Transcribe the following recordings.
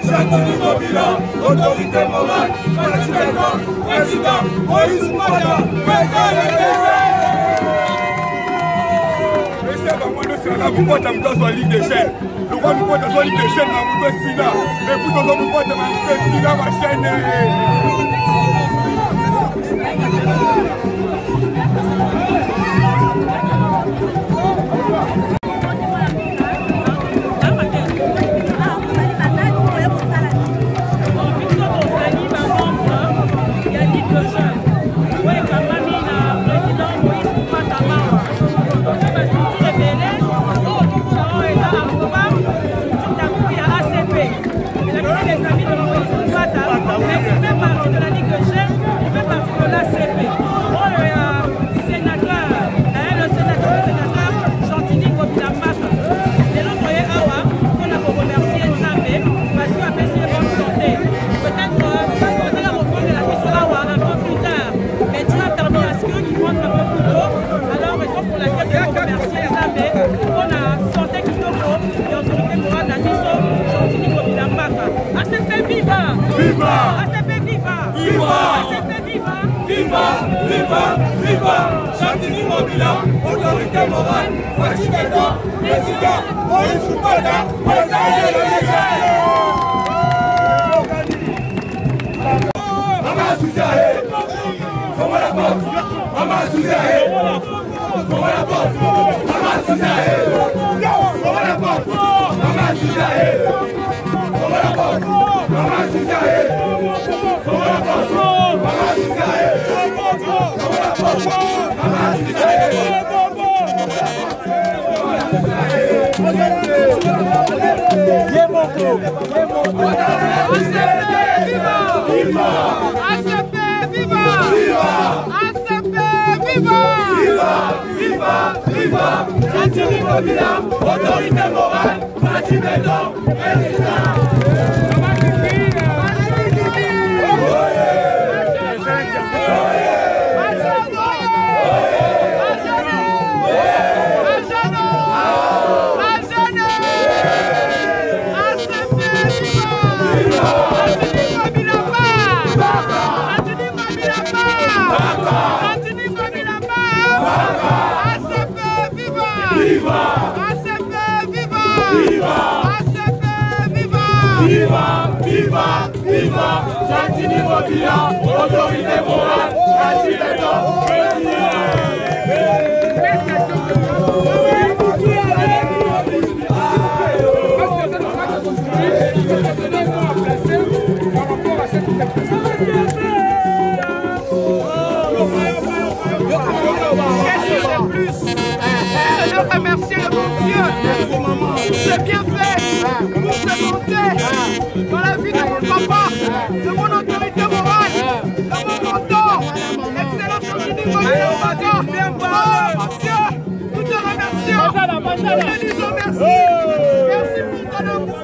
Chantini Mobila, autorité morale, président Moïse Mbata, vous pouvez dans la Ligue des chaînes. Le roi nous pointe dans la Ligue des chaînes, vous pouvez Sina. Mais vous nous pointe dans la Ligue des Sina, ma chaîne. Viva Chantini Mobila, autorité morale, président Moïse Mbata, Maman Souzaé, comment la porte, Maman Souzaé, comment la porte, Maman Souzaé, comment la porte, Maman Souzaé, comment la porte, Maman Souzaé, comment la porte, Maman Souzaé. Viva Chantini Mobila, autorité morale, président Viva Chantini Mobila, autorité morale, président de remercier le bon Dieu pour ce bienfait, pour ce bonté dans la vie de mon papa, de mon autorité morale, de mon mentor, excellent Chantini Mobila. Dieu, nous te remercions, nous te disons merci. Merci pour ton amour,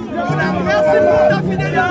merci pour ta fidélité.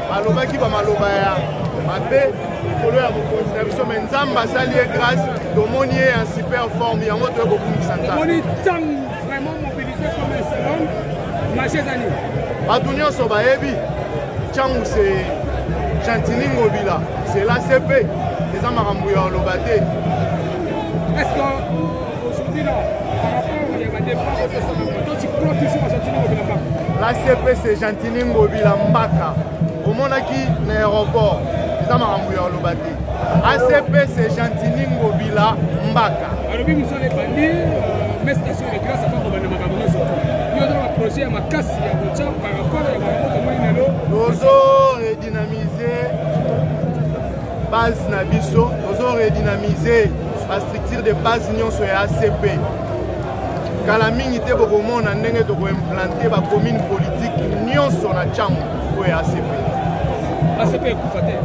balobaki bamaloba ya mabe likolo ya mokonzi na biso me nzambe asali ye grâce tomoni ye en super forme yango toyekokungisa nzambe bato nyonso bayebi ntango se Chantini Ngobila c'est l'ACP eza makambo ya oloba te. Est-ce qu'aujourd'hui là par rapport à la dépense tu crois toujours à Chantini Ngobila Mbaka? L'ACP c'est Chantini Ngobila Mbaka omonaki na aéroport eza makambo ya oloba te. ACP c'est Chantini Ngobila Mbaka alobi musala ebandi mais station de grâce apa kobanda makambo nyonso yo na projet ya makasi ya kotia par rapport ya makambo tomoni lelo tozo redynamiser base na biso tozo redynamiser la structure de base nyonso ya ACP kala mingi te bokomona ndenge tokoimplante bacommune politique nyonso na ntango oyo ya ACP. ACP ekufa te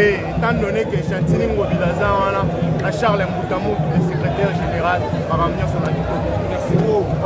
étant donné que Chantini Ngobila aza wana na Charles Mbutamutu le secrétaire général makambo nyonso na kitoko. Merci beaucoup.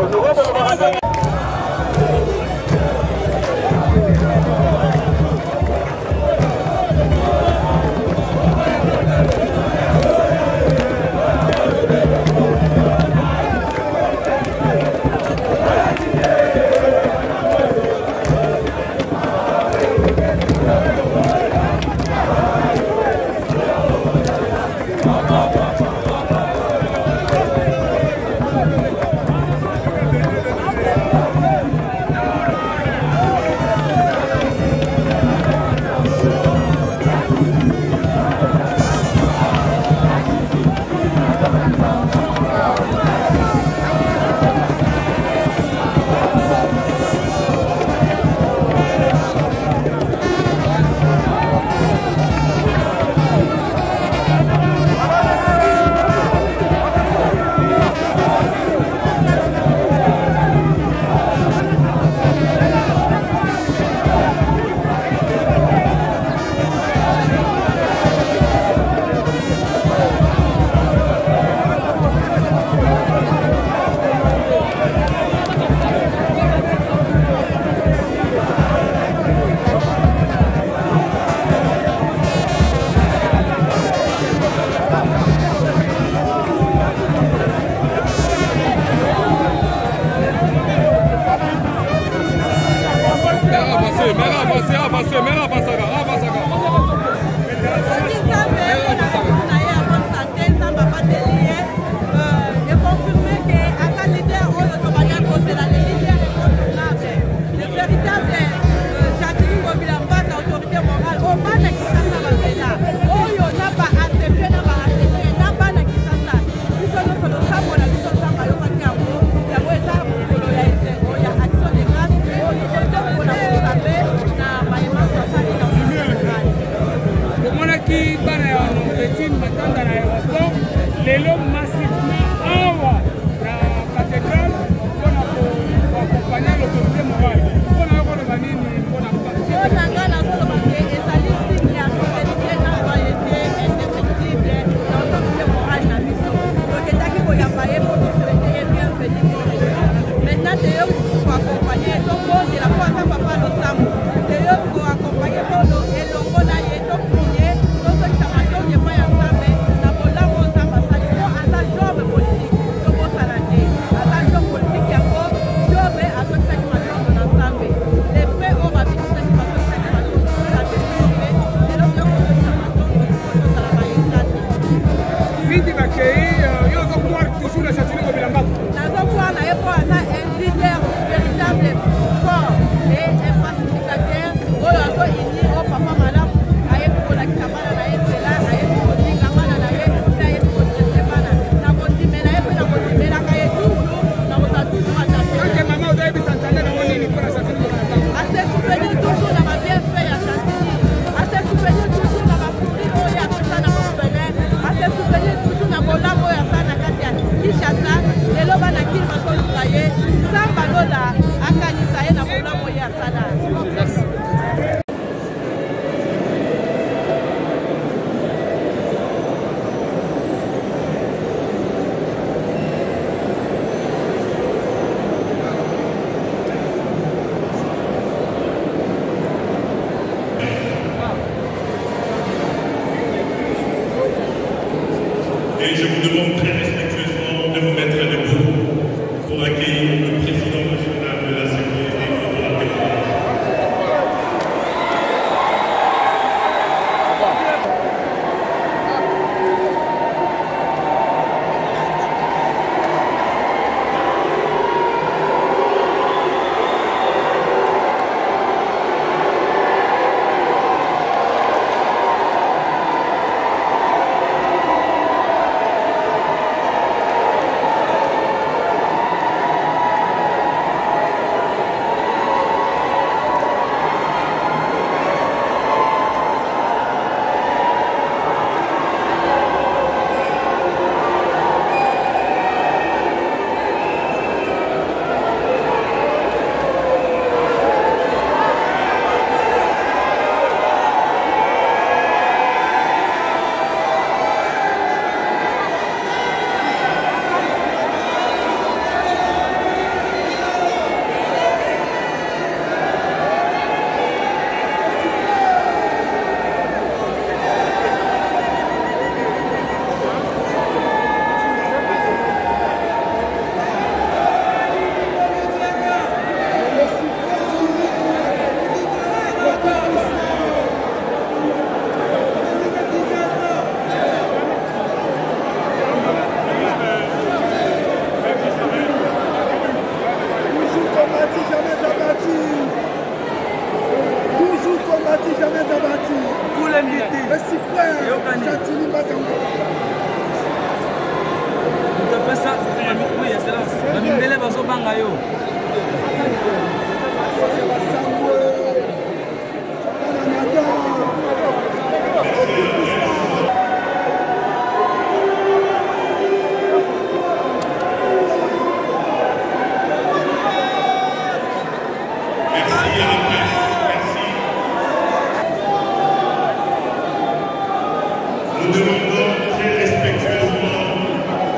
Nous demandons très respectueusement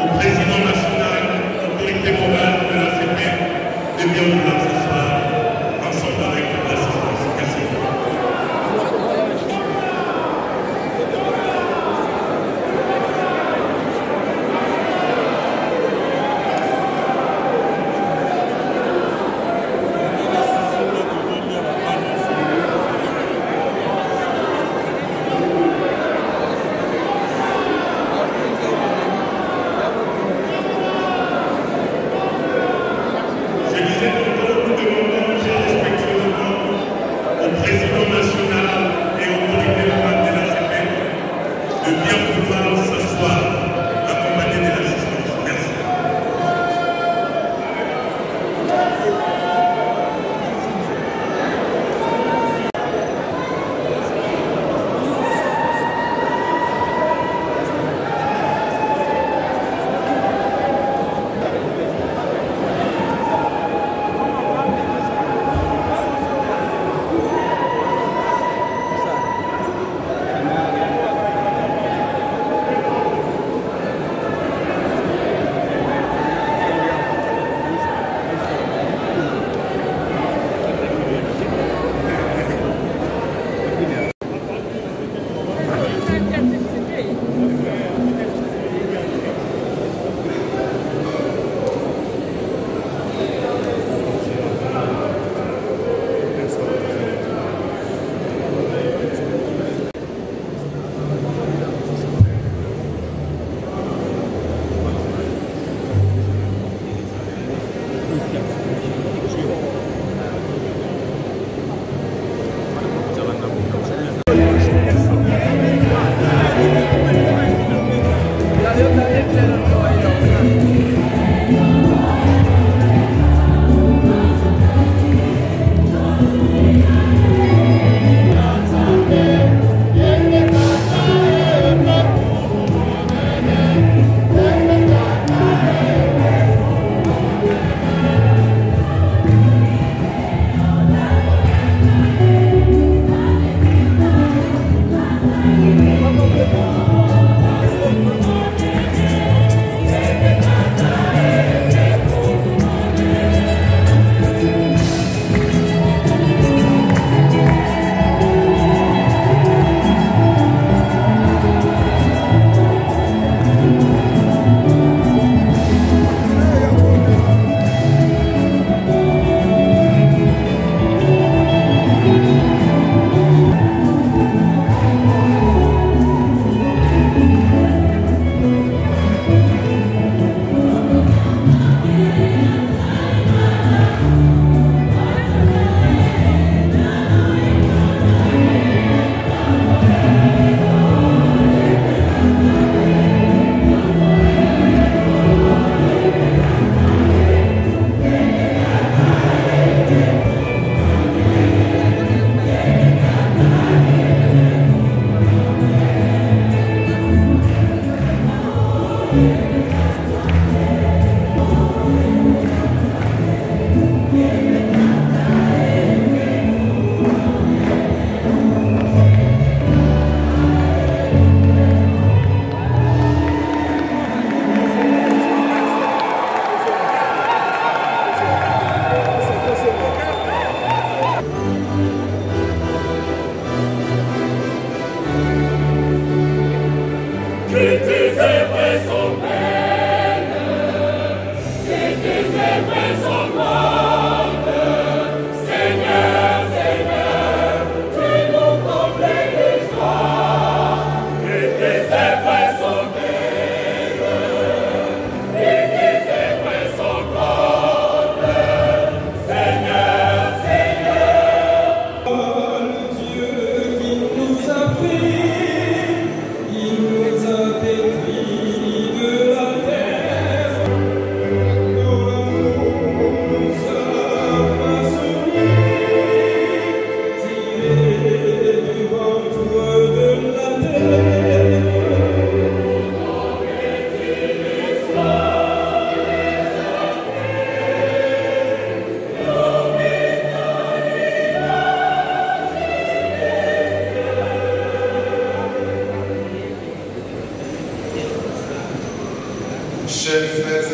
au président national, autorité morale de l'ACP, de bien vouloir s'asseoir ensemble avec l'assistance. Merci.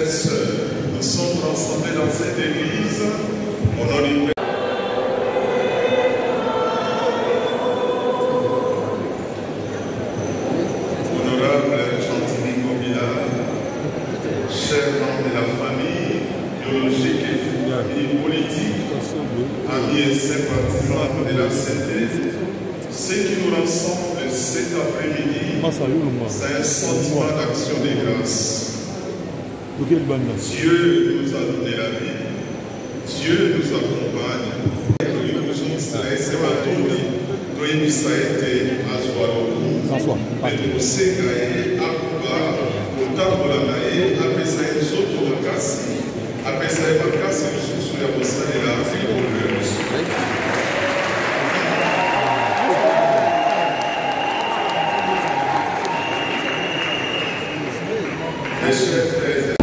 et sœurs, nous sommes rassemblés dans cette église au nom du Père. Honorable Chantilly Gomila, chers membres de la famille biologique et famille politique, amis et sympathisants de la CND, ce qui nous rassemble cet après-midi, c'est un sentiment d'action de grâce. Dieu nous a donné la vie, Dieu nous accompagne, nous nous Israël, c'est ma tournée, nous Israël, à Zoalo, mais nous ségaye, à Kuba, au temps de la naïe, à Pessaï, Zoto, à Kassi, à Pessaï, à Kassi, nous sommes à Bossa et la vie pour le mes chers frères.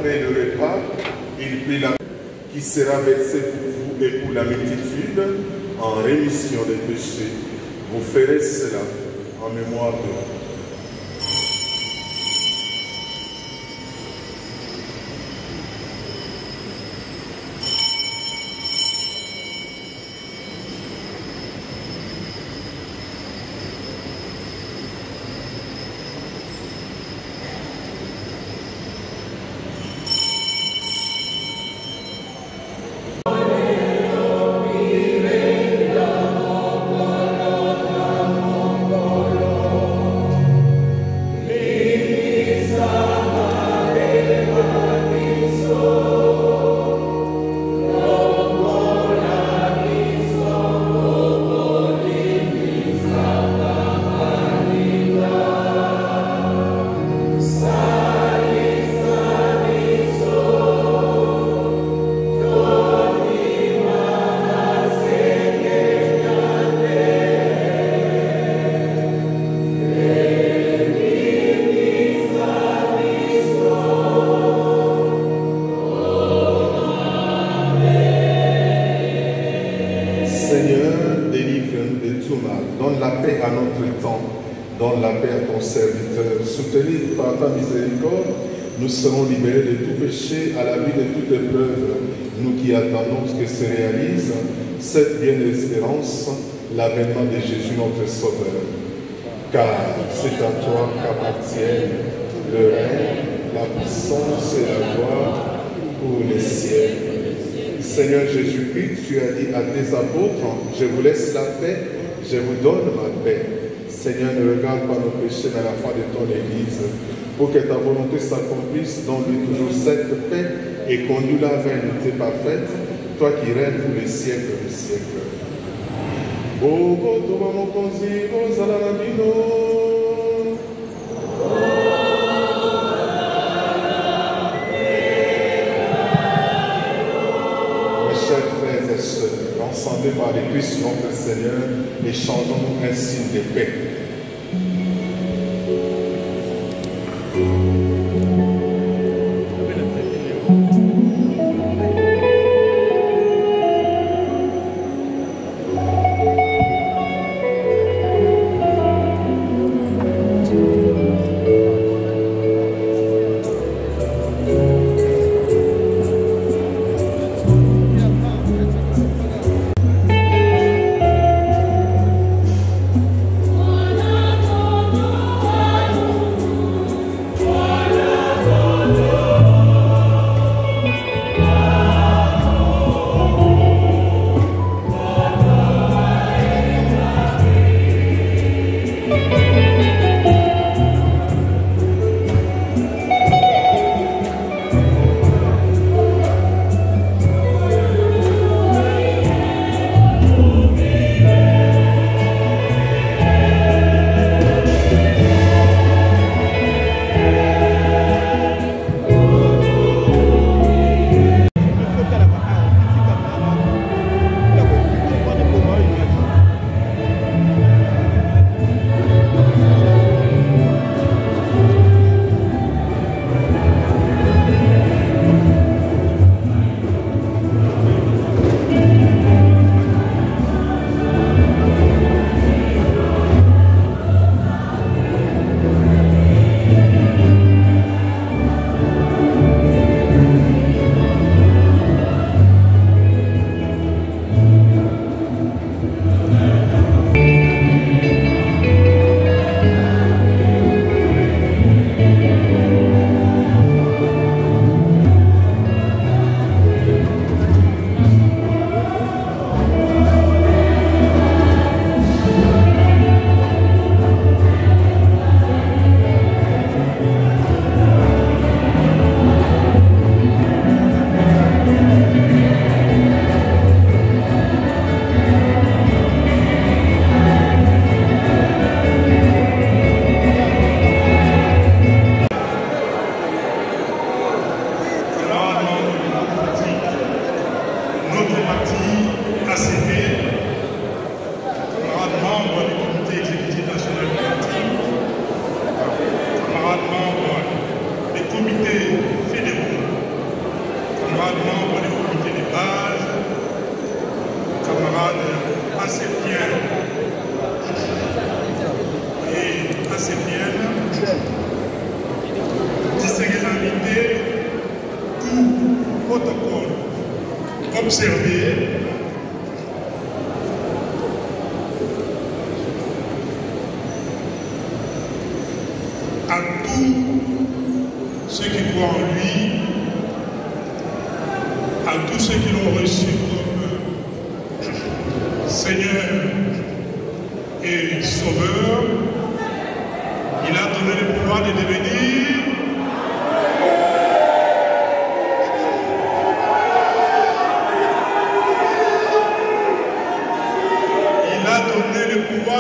après le repas, il prit la qui sera versée pour vous et pour la multitude en rémission des péchés. Vous ferez cela en mémoire de moi. Soutenu par ta miséricorde, nous serons libérés de tout péché à l'abri de toute épreuve. Nous qui attendons que se réalise cette bien espérance, l'avènement de Jésus notre Sauveur. Car c'est à toi qu'appartiennent le règne, la puissance et la gloire pour les siècles. Seigneur Jésus-Christ, tu as dit à tes apôtres, je vous laisse la paix, je vous donne ma paix. Seigneur, ne regarde pas nos péchés, mais la foi de ton Église, pour que ta volonté s'accomplisse, donne-lui toujours cette paix et conduis-la vers une unité parfaite, toi qui règnes pour les siècles des siècles. Mes chers frères et sœurs, rassemblés par les Christ notre Seigneur, échangeons-nous un signe de paix. Oh observer à tous ceux qui croient en lui, à tous ceux qui l'ont reçu comme Seigneur et Sauveur, il a donné le pouvoir de devenir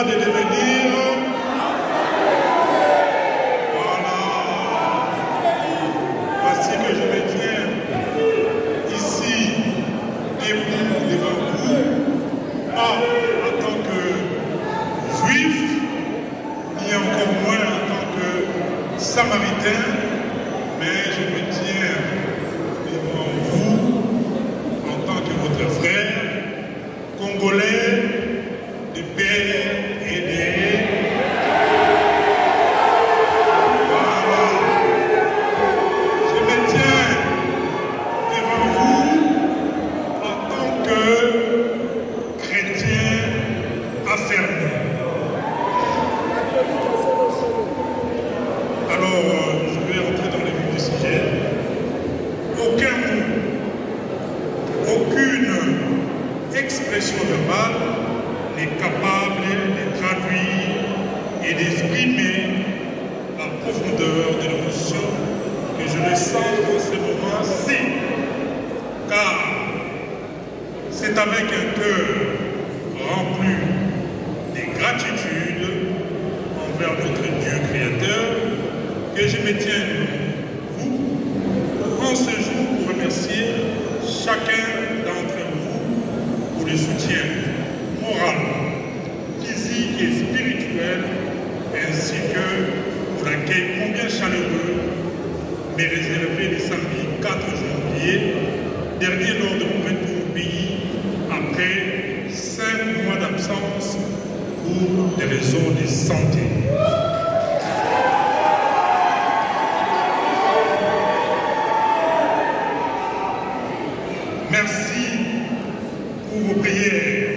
de devenir. Voilà. Voici que je me tiens ici, debout devant vous, pas en tant que juif, ni encore moins en tant que samaritain, mais je me tiens devant vous en tant que votre frère congolais de paix. Expression verbale est capable de traduire et d'exprimer la profondeur de l'émotion que je ressens dans ce moment-ci. Car c'est avec un cœur rempli de gratitude envers notre Dieu créateur que je me tiens vous en ce jour pour remercier chacun d'entre vous pour le soutien moral, physique et spirituel, ainsi que pour l'accueil combien chaleureux mais réservé le samedi 4 janvier, dernier lors de mon retour au pays, après 5 mois d'absence pour des raisons de santé. Merci pour vos prières.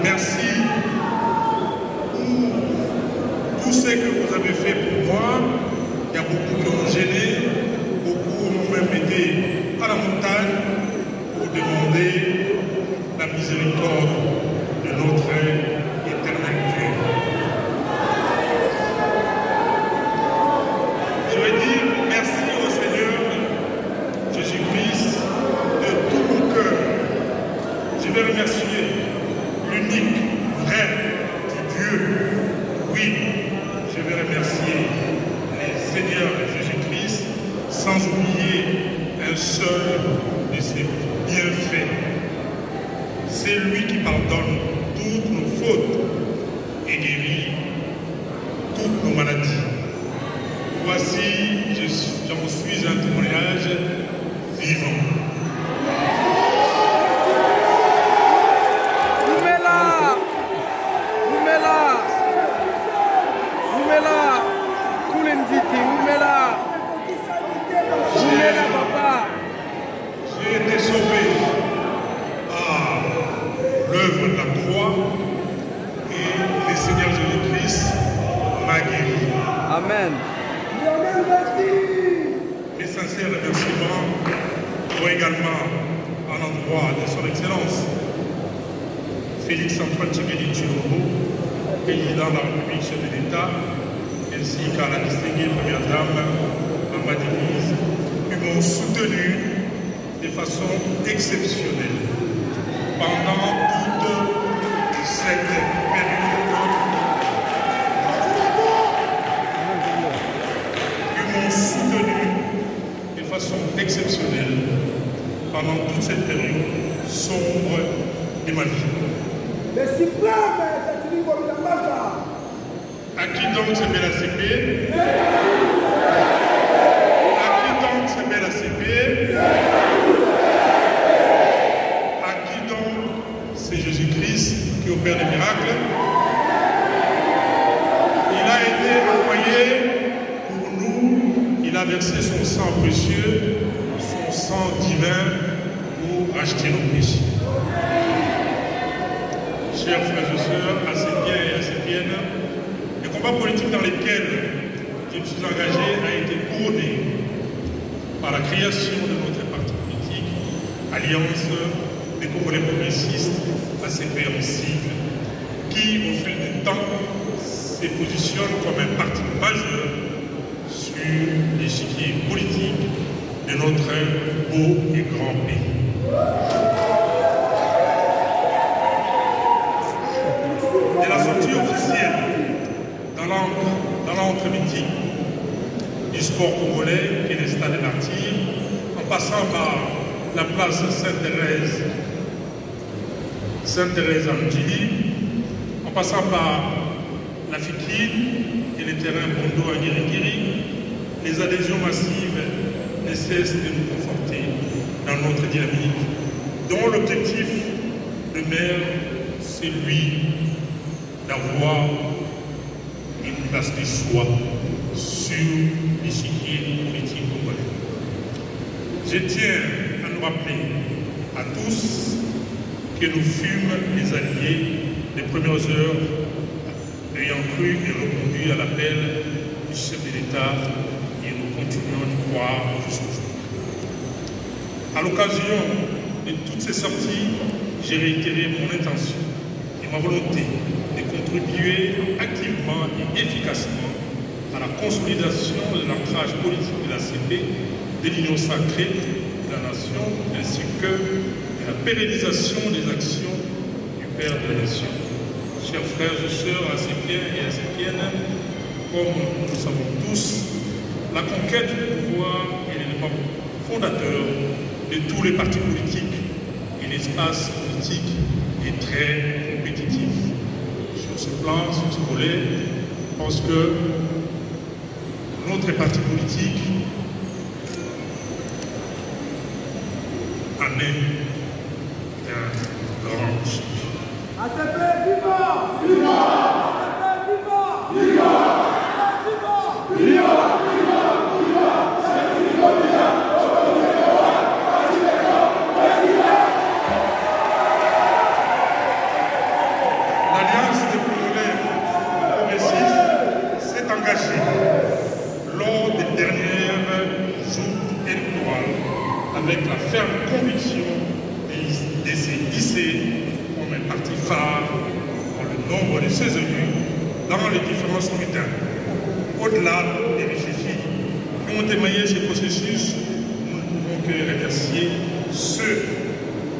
Merci pour tout ce que vous avez fait pour moi. Il y a beaucoup qui ont gêné, beaucoup ont même été à la montagne pour demander la miséricorde de notre éternel Dieu. Je veux dire merci au Seigneur Jésus-Christ de tout mon cœur. Je vais remercier l'unique vrai du Dieu. Oui, je vais remercier le Seigneur Jésus-Christ sans oublier un seul de ses bienfaits. C'est lui qui pardonne toutes nos fautes et guérit toutes nos maladies. Voici, j'en suis un témoignage vivant. J'ai été sauvé à l'œuvre de la croix et le Seigneur Jésus-Christ m'a guéri. Amen. Mes sincères remerciements vont également à l'endroit de son Excellence Félix Antoine Tshisekedi Tshilombo, président de la République, chef de l'État, ainsi qu'à la distinguée première dame Amadi Moïse, qui m'ont soutenu de façon exceptionnelle pendant toute cette période. Qui m'ont soutenu de façon exceptionnelle pendant toute cette période sombre de ma vie. À qui donc se met la CP? À qui donc se met la CP? À qui donc c'est Jésus-Christ qui opère des miracles? Il a été envoyé pour nous, il a versé son sang précieux, son sang racheter nos péchés. Chers frères et sœurs, Assépiens et Assépiennes, le combat politique dans lequel je me suis engagé a été couronné par la création de notre parti politique, Alliance des Congolais progressistes, ACP en sigle, qui, au fil du temps, se positionne comme un parti majeur sur l'échiquier politique de notre beau et grand pays. De la sortie officielle dans l'entre-midi du sport congolais, qui est le stade des Martyrs, en passant par la place Sainte-Thérèse Angili, en passant par la Fikine et les terrains Bondo à Guirigiri, les adhésions massives ne cessent de nous conforter dans notre dynamique, dont l'objectif demeure celui d'avoir une place de choix sur l'échiquier politique congolais. Je tiens à nous rappeler à tous que nous fûmes les alliés des premières heures ayant cru et répondu à l'appel du chef de l'État et nous continuons d'y croire jusqu'au jour. À l'occasion de toutes ces sorties, j'ai réitéré mon intention et ma volonté de contribuer activement et efficacement à la consolidation de l'ancrage politique de la CP, de l'union sacrée de la nation, ainsi que de la pérennisation des actions du Père de la nation. Chers frères et sœurs Assépiens et Assépiennes, comme nous le savons tous, la conquête du pouvoir est l'élément fondateur de tous les partis politiques et l'espace politique est très compétitif. Sur ce plan, sur ce volet, je pense que notre parti politique en est un grand chef. ACP, viva! Viva! ACP, viva! Viva! ACP, viva! Viva! L'Alliance des Congolais progressistes s'est engagée lors des dernières joutes électorales avec la ferme conviction de se hisser comme un parti phare dans le nombre de ses élus dans les différents scrutins. Au-delà des réfugiés qui ont émaillé ce processus, nous ne pouvons que remercier ceux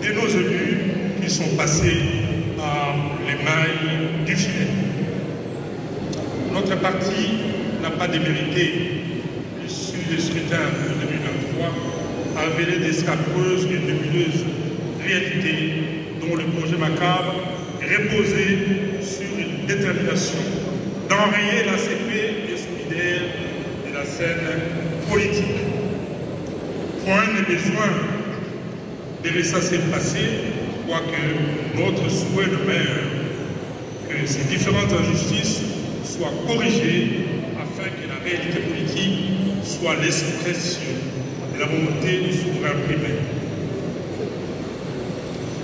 de nos élus qui sont passés par les mailles du filet. Notre parti n'a pas démérité l'issue des scrutins de 2023 a révélé des scabreuses et nébuleuses réalités dont le projet macabre reposait sur une détermination d'enrayer l'ACP et solidaire de la scène politique. Point de besoin de ressasser le passé, quoique notre souhait demeure que ces différentes injustices soient corrigées afin que la réalité politique soit l'expression de la volonté du souverain primaire.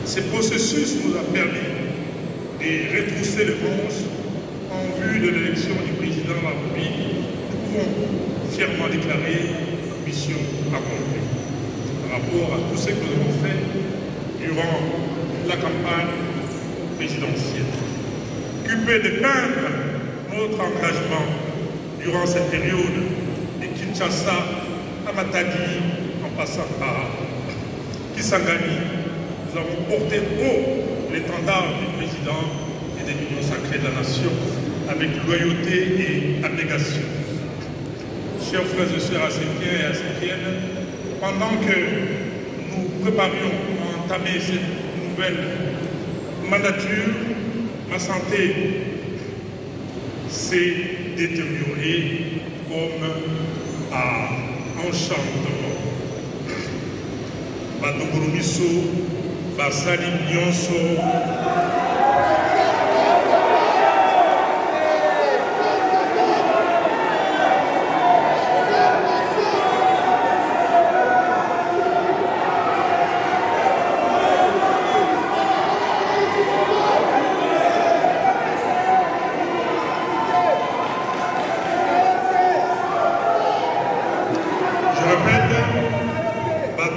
Ce processus nous a permis de retrousser les manches en vue de l'élection du président de la République. Nous pouvons fièrement déclarer mission accomplie par rapport à tout ce que nous avons fait durant la campagne présidentielle. Occupé de peindre notre engagement durant cette période de Kinshasa à Matadi en passant par Kisangani, nous avons porté haut l'étendard du président et de l'Union sacrée de la nation avec loyauté et abnégation. Chers frères et sœurs assépiens et assépiennes, pendant que nous préparions à entamer cette nouvelle mandature, ma santé s'est détériorée comme à enchantement. Badogoromiso, Basali Nyonso,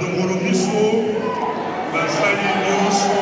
bandongolo biso basali nyonso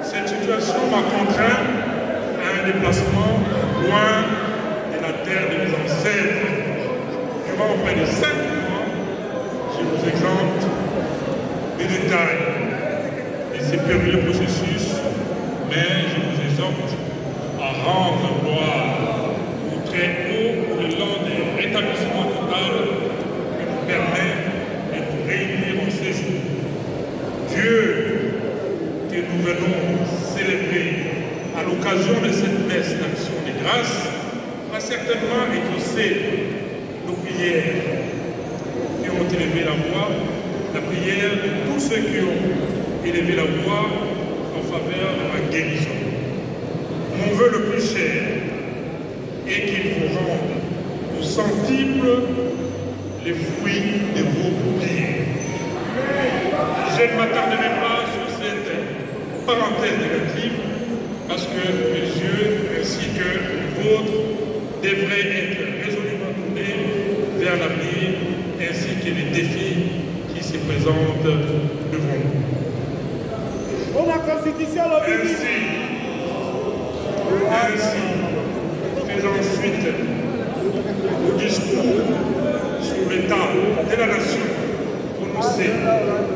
Cette situation m'a contraint à un déplacement loin de la terre de mes ancêtres. Durant près de 5 mois, je vous exempte des détails de ces périlleux processus, mais je vous exhorte à rendre gloire au très haut pour l'élan des rétablissements total qui nous permet de nous réunir en ces jours. Dieu que nous venons célébrer à l'occasion de cette messe d'action de grâce a certainement exaucé nos prières qui ont élevé la voix, la prière de tous ceux qui ont élevé la voix en faveur de la guérison. Mon vœu le plus cher est qu'il vous rende au centuple les fruits de vos prières. Je ne m'attarderai pas sur cette parenthèse négative parce que mes yeux ainsi que les vôtres devraient être résolument tournés vers l'avenir ainsi que les défis qui se présentent devant nous. Ainsi, faisant suite au discours sur l'état de la nation prononcé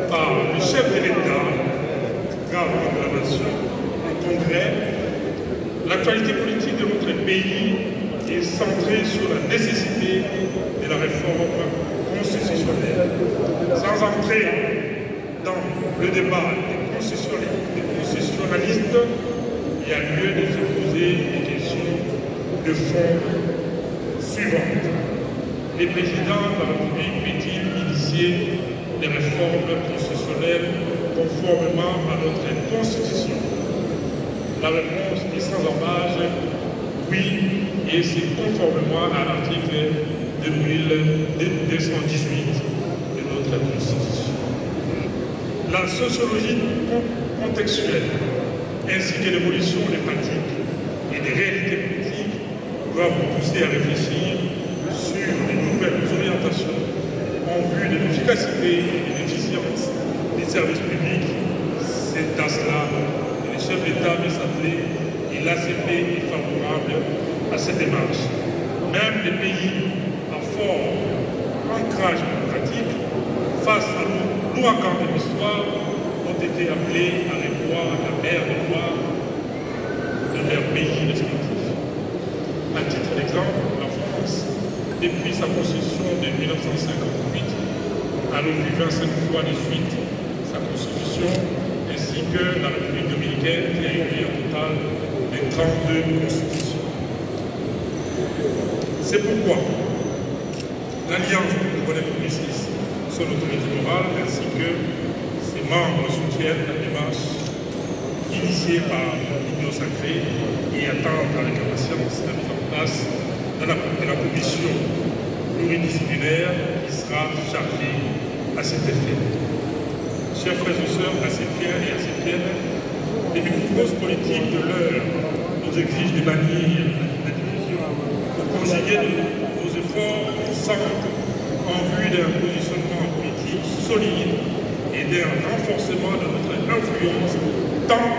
par le chef de l'État, garant de la nation, au Congrès, l'actualité politique de notre pays est centrée sur la nécessité de la réforme constitutionnelle. Sans entrer dans le débat des constitutionnalistes, il y a lieu de se poser des questions de fond suivantes. Les présidents de la République peut-il initier des réformes constitutionnelles conformément à notre Constitution? La réponse est sans embâche, oui, et c'est conformément à l'article 2218 de notre Constitution. La sociologie contextuelle ainsi que l'évolution des pratiques et des réalités politiques doivent vous pousser à réfléchir sur les nouvelles orientations en vue de l'efficacité et de l'efficience des services publics. C'est à cela que le chef d'État veut s'atteler et l'ACP est favorable à cette démarche. Même les pays à fort ancrage démocratique, face à l'ouragan de l'histoire, ont été appelés à revoir la mer de Noire de leur pays respectif. À titre d'exemple, la France, depuis sa constitution de 1958, a revu 25 fois de suite sa constitution, ainsi que la République dominicaine qui a eu un total de 32 constitutions. C'est pourquoi l'Alliance pour le bonheur publiciste, son autorité morale, ainsi que ses membres soutiennent la démarche initiée par l'Union sacrée et attendent avec impatience la mise en place de la commission pluridisciplinaire qui sera chargée à cet effet. Chers frères et sœurs acépiens et acépiennes, les causes politiques de l'heure nous exigent de bannir la division, de conjuguer nos efforts ensemble en vue d'un positionnement politique solide et d'un renforcement de notre influence tant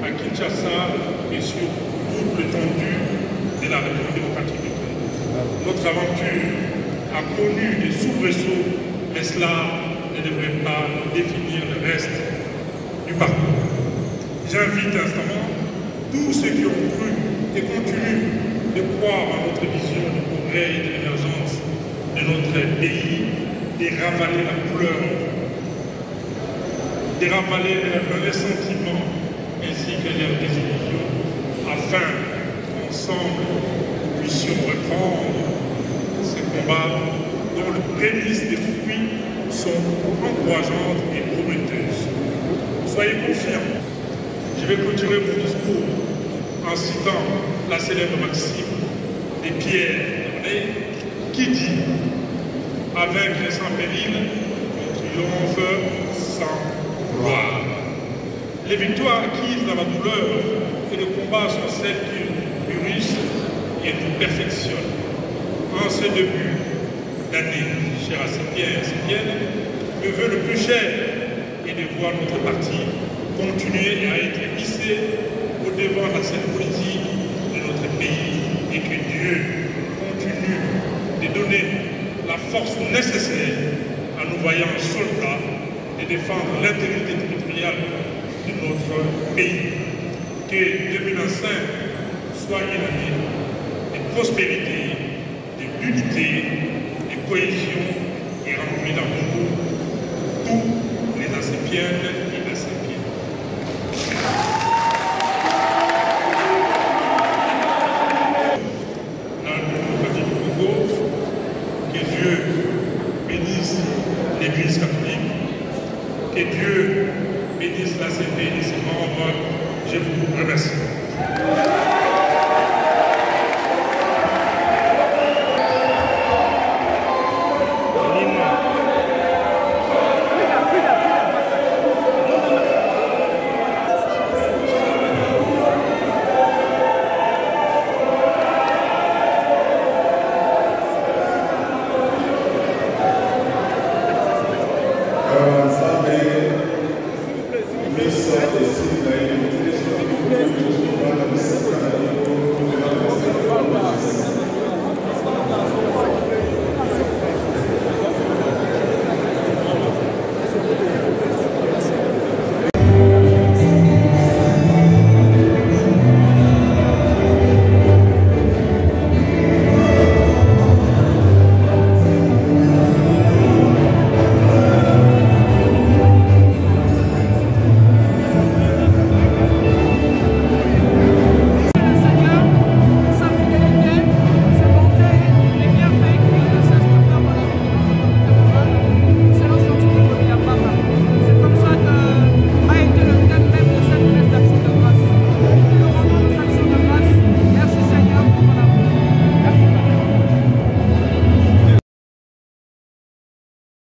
à Kinshasa et sur toute l'étendue de la République démocratique du Congo. Notre aventure a connu des soubresauts, mais cela ne devrait pas définir le reste du parcours. J'invite instamment tous ceux qui ont cru et continuent de croire à notre vision de progrès et de l'émergence de notre pays, de ravaler la couleur, de ravaler leur ressentiment ainsi que leur désillusion, afin qu'ensemble nous puissions reprendre ces combats dont les prémices des fruits sont encourageantes et prometteuses. Soyez confiants. Je vais clôturer mon discours en citant la célèbre maxime de Pierre Ney qui dit « Avec et sans péril, on triomphe sans gloire ». Les victoires acquises dans la douleur et le combat sont celles qui nous mûrissent et nous perfectionnent. En ce début d'année, chers acépiens et acépiennes, le vœu le plus cher est de voir notre parti continuer à être hissé au devant de la scène politique de notre pays et que Dieu continue de donner la force nécessaire à nos vaillants soldats de défendre l'intégrité territoriale de notre pays. Que 2025 soit une année de prospérité, d'unité, de cohésion et remplie d'amour pour tous les acépiennes et acépiens. Dans le démocratique du Congo, que Dieu bénisse l'Église catholique, que Dieu bénisse l'ACP et ses membres. Je vous remercie. Mesa,